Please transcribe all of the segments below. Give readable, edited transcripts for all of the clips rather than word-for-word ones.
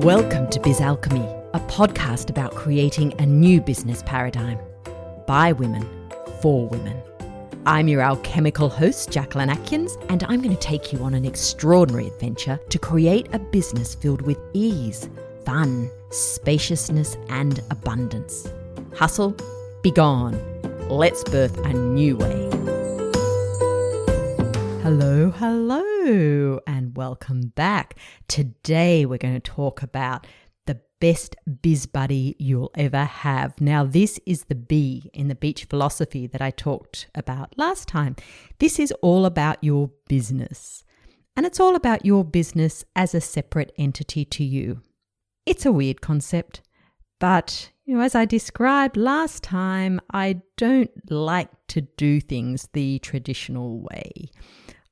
Welcome to Biz Alchemy, a podcast about creating a new business paradigm by women, for women. I'm your alchemical host, Jacquelyn, and I'm going to take you on an extraordinary adventure to create a business filled with ease, fun, spaciousness, and abundance. Hustle, be gone. Let's birth a new way. Hello, and welcome back. Today we're going to talk about the best biz buddy you'll ever have. Now, this is the B in the beach philosophy that I talked about last time. This is all about your business, and it's all about your business as a separate entity to you. It's a weird concept, but as I described last time, I don't like to do things the traditional way.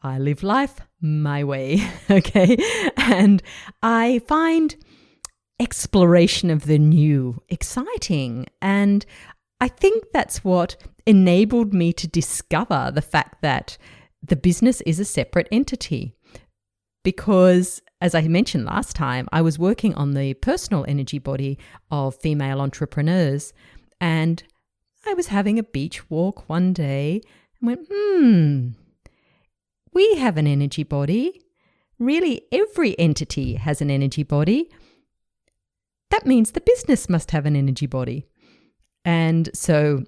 I live life my way, okay? And I find exploration of the new exciting. And I think that's what enabled me to discover the fact that the business is a separate entity. Because, as I mentioned last time, I was working on the personal energy body of female entrepreneurs, and I was having a beach walk one day and went, we have an energy body. Really, every entity has an energy body. That means the business must have an energy body. And so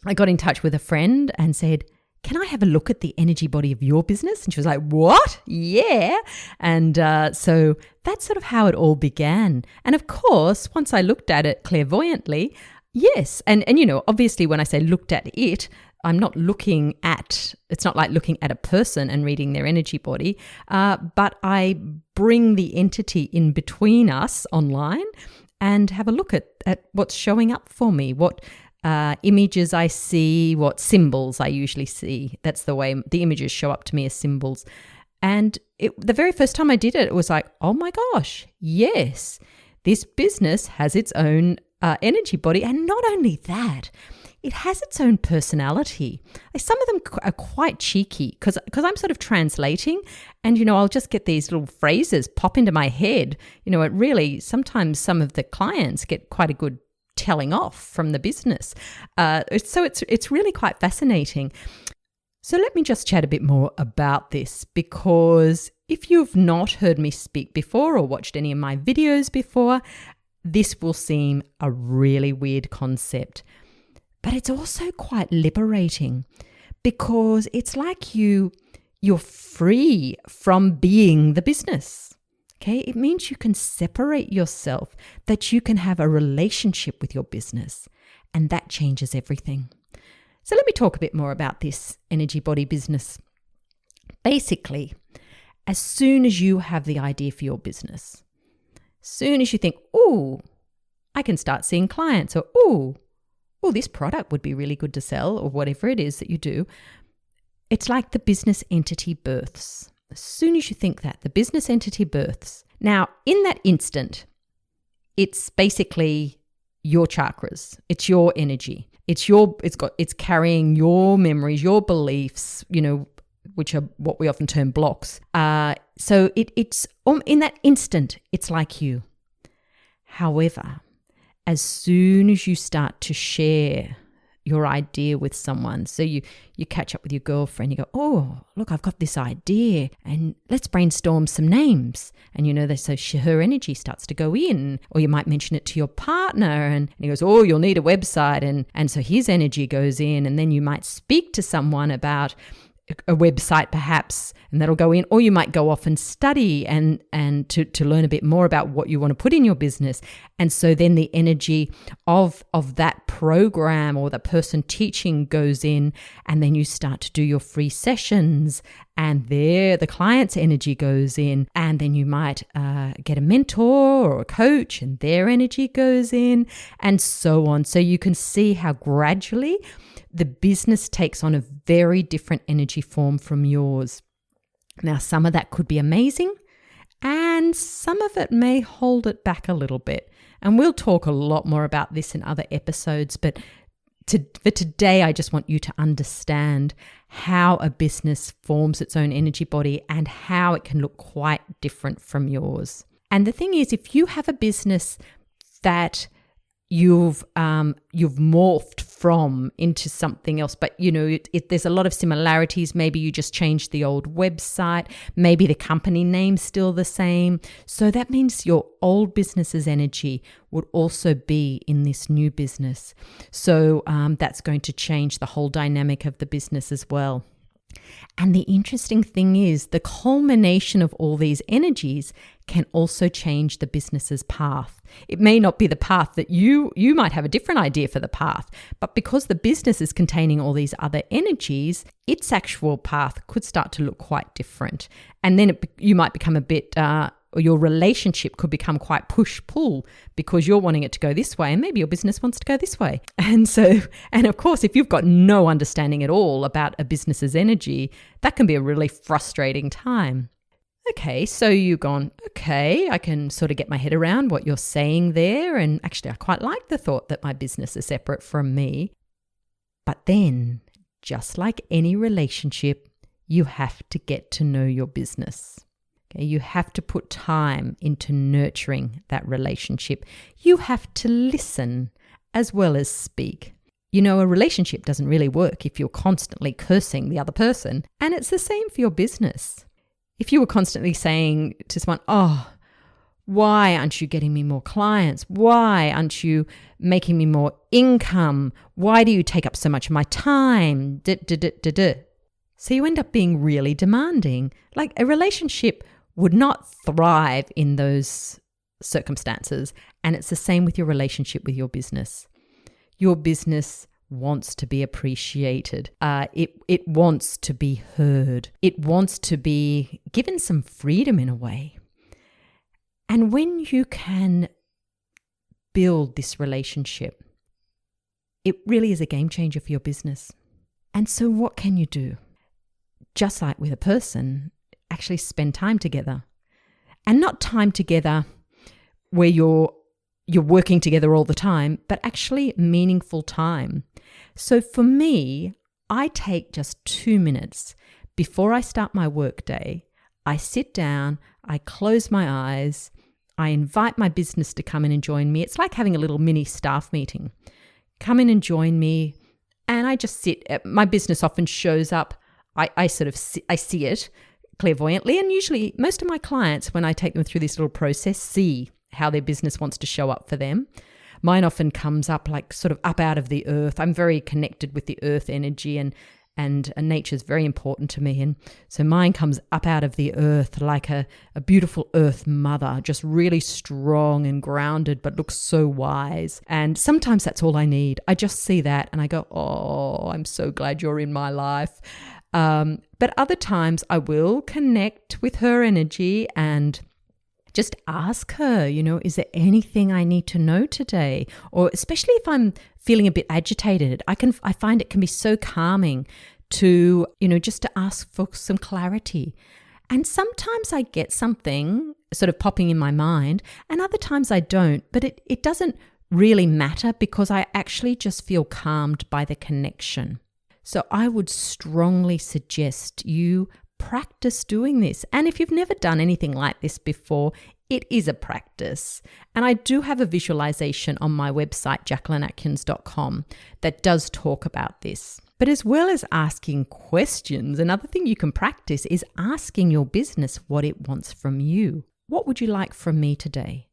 I got in touch with a friend and said, can I have a look at the energy body of your business? And she was like, what? Yeah. And so that's sort of how it all began. And of course, once I looked at it clairvoyantly, yes. And obviously when I say looked at it, I'm not looking at, it's not like looking at a person and reading their energy body, but I bring the entity in between us online and have a look at what's showing up for me, what images I see, what symbols I usually see. That's the way the images show up to me as symbols. And the very first time I did it, it was like, oh my gosh, yes, this business has its own energy body. And not only that, it has its own personality. Some of them are quite cheeky because I'm sort of translating and, I'll just get these little phrases pop into my head. It really, sometimes some of the clients get quite a good telling off from the business. So it's really quite fascinating. So let me just chat a bit more about this, because if you've not heard me speak before or watched any of my videos before, this will seem a really weird concept. But it's also quite liberating, because it's like you're free from being the business. Okay, it means you can separate yourself, that you can have a relationship with your business, and that changes everything. So let me talk a bit more about this energy body business. Basically, as soon as you have the idea for your business, soon as you think, oh, I can start seeing clients, or oh, this product would be really good to sell, or whatever it is that you do, it's like the business entity births. As soon as you think that, the business entity births. Now, in that instant, it's basically your chakras. It's your energy. It's carrying your memories, your beliefs, which are what we often term blocks. So it's in that instant, it's like you. However, as soon as you start to share your idea with someone, so you catch up with your girlfriend, you go, oh, look, I've got this idea and let's brainstorm some names. And her energy starts to go in, or you might mention it to your partner and he goes, oh, you'll need a website. And so his energy goes in, and then you might speak to someone about a website perhaps, and that'll go in, or you might go off and study and to learn a bit more about what you want to put in your business. And so then the energy of that program or the person teaching goes in, and then you start to do your free sessions, and there the client's energy goes in, and then you might get a mentor or a coach, and their energy goes in, and so on. So you can see how gradually the business takes on a very different energy form from yours. Now, some of that could be amazing, and some of it may hold it back a little bit. And we'll talk a lot more about this in other episodes, but for today, I just want you to understand how a business forms its own energy body and how it can look quite different from yours. And the thing is, if you have a business that you've morphed from into something else, but there's a lot of similarities. Maybe you just changed the old website, maybe the company name's still the same. So that means your old business's energy would also be in this new business. So that's going to change the whole dynamic of the business as well. And the interesting thing is, the culmination of all these energies can also change the business's path. It may not be the path that you might have a different idea for the path, but because the business is containing all these other energies, its actual path could start to look quite different. And then you might become a bit, or your relationship could become quite push-pull because you're wanting it to go this way and maybe your business wants to go this way. And of course, if you've got no understanding at all about a business's energy, that can be a really frustrating time. Okay, so you've gone, okay, I can sort of get my head around what you're saying there. And actually, I quite like the thought that my business is separate from me. But then, just like any relationship, you have to get to know your business. Okay, you have to put time into nurturing that relationship. You have to listen as well as speak. A relationship doesn't really work if you're constantly cursing the other person. And it's the same for your business. If you were constantly saying to someone, oh, why aren't you getting me more clients? Why aren't you making me more income? Why do you take up so much of my time? So you end up being really demanding. Like, a relationship would not thrive in those circumstances. And it's the same with your relationship with your business. Your business wants to be appreciated. It wants to be heard. It wants to be given some freedom in a way. And when you can build this relationship, it really is a game changer for your business. And so what can you do? Just like with a person, actually spend time together. And not time together where you're working together all the time, but actually meaningful time. So for me, I take just 2 minutes before I start my workday. I sit down, I close my eyes, I invite my business to come in and join me. It's like having a little mini staff meeting. Come in and join me, and I just sit. My business often shows up. I see it clairvoyantly, and usually most of my clients, when I take them through this little process, see how their business wants to show up for them. Mine often comes up like sort of up out of the earth. I'm very connected with the earth energy, and nature is very important to me. And so mine comes up out of the earth like a beautiful earth mother, just really strong and grounded, but looks so wise. And sometimes that's all I need. I just see that and I go, oh, I'm so glad you're in my life. But other times I will connect with her energy and just ask her, is there anything I need to know today? Or especially if I'm feeling a bit agitated, I find it can be so calming to, just to ask for some clarity. And sometimes I get something sort of popping in my mind, and other times I don't, but it doesn't really matter because I actually just feel calmed by the connection. So I would strongly suggest you practice doing this. And if you've never done anything like this before, it is a practice. And I do have a visualization on my website, jacquelynatkins.com, that does talk about this. But as well as asking questions, another thing you can practice is asking your business what it wants from you. What would you like from me today?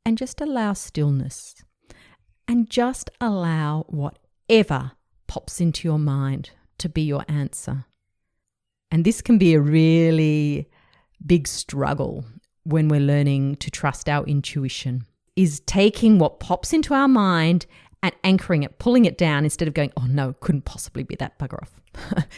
And just allow stillness. And just allow whatever pops into your mind to be your answer. And this can be a really big struggle when we're learning to trust our intuition, is taking what pops into our mind and anchoring it, pulling it down instead of going, oh no, couldn't possibly be that, bugger off.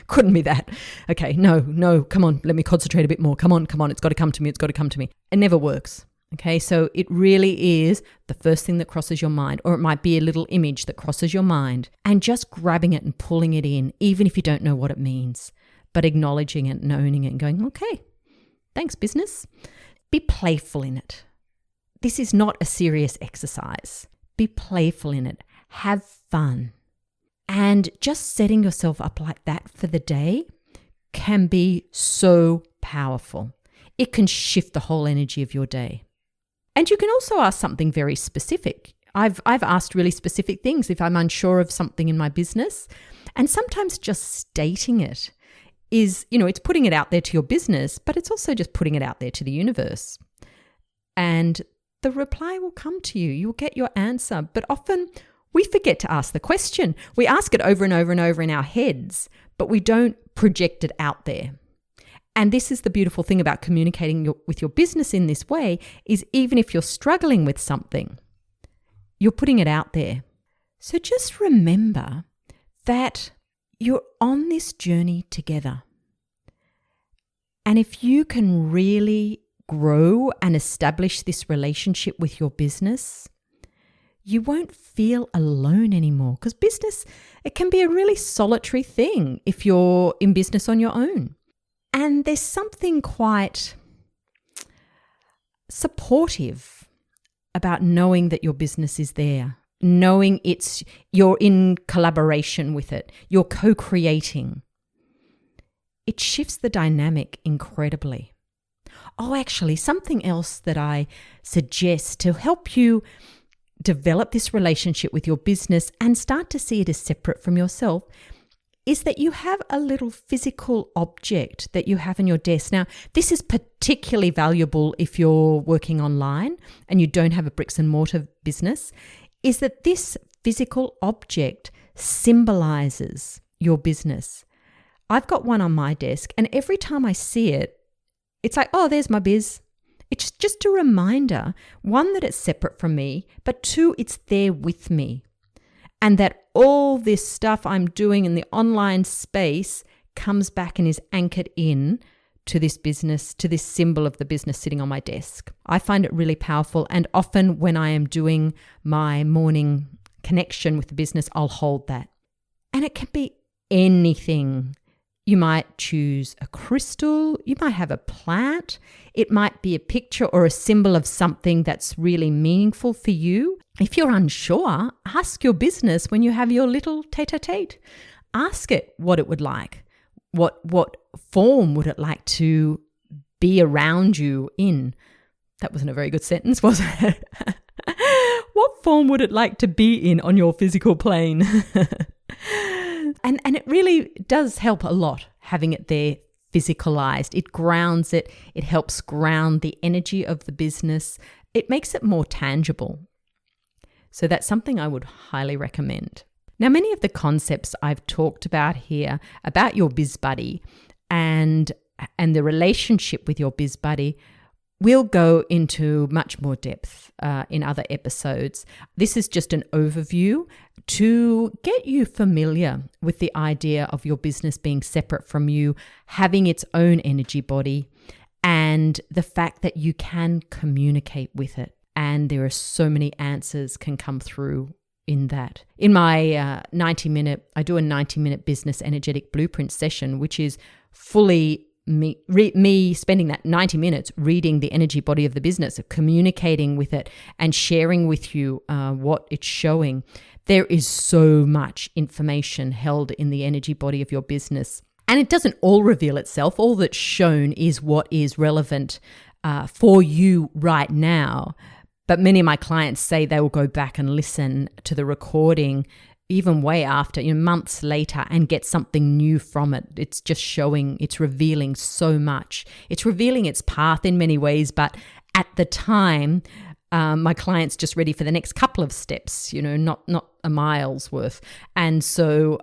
Couldn't be that. Okay, no, come on, let me concentrate a bit more. Come on, it's got to come to me, It never works. Okay, so it really is the first thing that crosses your mind, or it might be a little image that crosses your mind, and just grabbing it and pulling it in, even if you don't know what it means, but acknowledging it and owning it and going, okay, thanks business. Be playful in it. This is not a serious exercise. Be playful in it. Have fun. And just setting yourself up like that for the day can be so powerful. It can shift the whole energy of your day. And you can also ask something very specific. I've asked really specific things if I'm unsure of something in my business. And sometimes just stating it is, it's putting it out there to your business, but it's also just putting it out there to the universe. And the reply will come to you. You'll get your answer. But often we forget to ask the question. We ask it over and over and over in our heads, but we don't project it out there. And this is the beautiful thing about communicating with your business in this way, is even if you're struggling with something, you're putting it out there. So just remember that you're on this journey together. And if you can really grow and establish this relationship with your business, you won't feel alone anymore, because business, it can be a really solitary thing if you're in business on your own. And there's something quite supportive about knowing that your business is there, knowing you're in collaboration with it, you're co-creating. It shifts the dynamic incredibly. Oh, actually, something else that I suggest to help you develop this relationship with your business and start to see it as separate from yourself is that you have a little physical object that you have in your desk. Now, this is particularly valuable if you're working online and you don't have a bricks and mortar business, is that this physical object symbolizes your business. I've got one on my desk, and every time I see it, it's like, oh, there's my biz. It's just a reminder, one, that it's separate from me, but two, it's there with me. And that all this stuff I'm doing in the online space comes back and is anchored in to this business, to this symbol of the business sitting on my desk. I find it really powerful. And often when I am doing my morning connection with the business, I'll hold that. And it can be anything. You might choose a crystal, you might have a plant, it might be a picture or a symbol of something that's really meaningful for you. If you're unsure, ask your business when you have your little tete-a-tete. Ask it what it would like. What form would it like to be around you in? That wasn't a very good sentence, was it? What form would it like to be in on your physical plane? And it really does help a lot having it there physicalized. It grounds it. It helps ground the energy of the business. It makes it more tangible. So that's something I would highly recommend. Now, many of the concepts I've talked about here about your biz buddy and the relationship with your biz buddy we'll go into much more depth in other episodes. This is just an overview to get you familiar with the idea of your business being separate from you, having its own energy body, and the fact that you can communicate with it. And there are so many answers can come through in that. In my I do a 90-minute business energetic blueprint session, which is fully me spending that 90 minutes reading the energy body of the business, communicating with it and sharing with you what it's showing. There is so much information held in the energy body of your business. And it doesn't all reveal itself. All that's shown is what is relevant for you right now. But many of my clients say they will go back and listen to the recording even way after, months later, and get something new from it. It's just showing, it's revealing so much. It's revealing its path in many ways, but at the time, my client's just ready for the next couple of steps, not a mile's worth. And so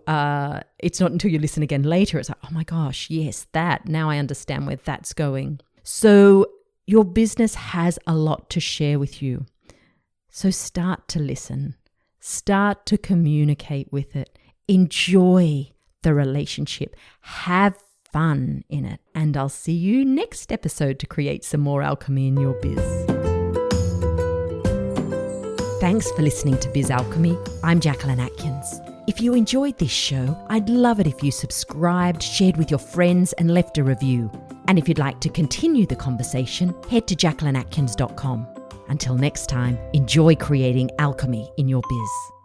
it's not until you listen again later, it's like, oh my gosh, yes, now I understand where that's going. So your business has a lot to share with you. So start to listen. Start to communicate with it. Enjoy the relationship. Have fun in it. And I'll see you next episode to create some more alchemy in your biz. Thanks for listening to Biz Alchemy. I'm Jacquelyn Atkins. If you enjoyed this show, I'd love it if you subscribed, shared with your friends, and left a review. And if you'd like to continue the conversation, head to jacquelynatkins.com. Until next time, enjoy creating alchemy in your biz.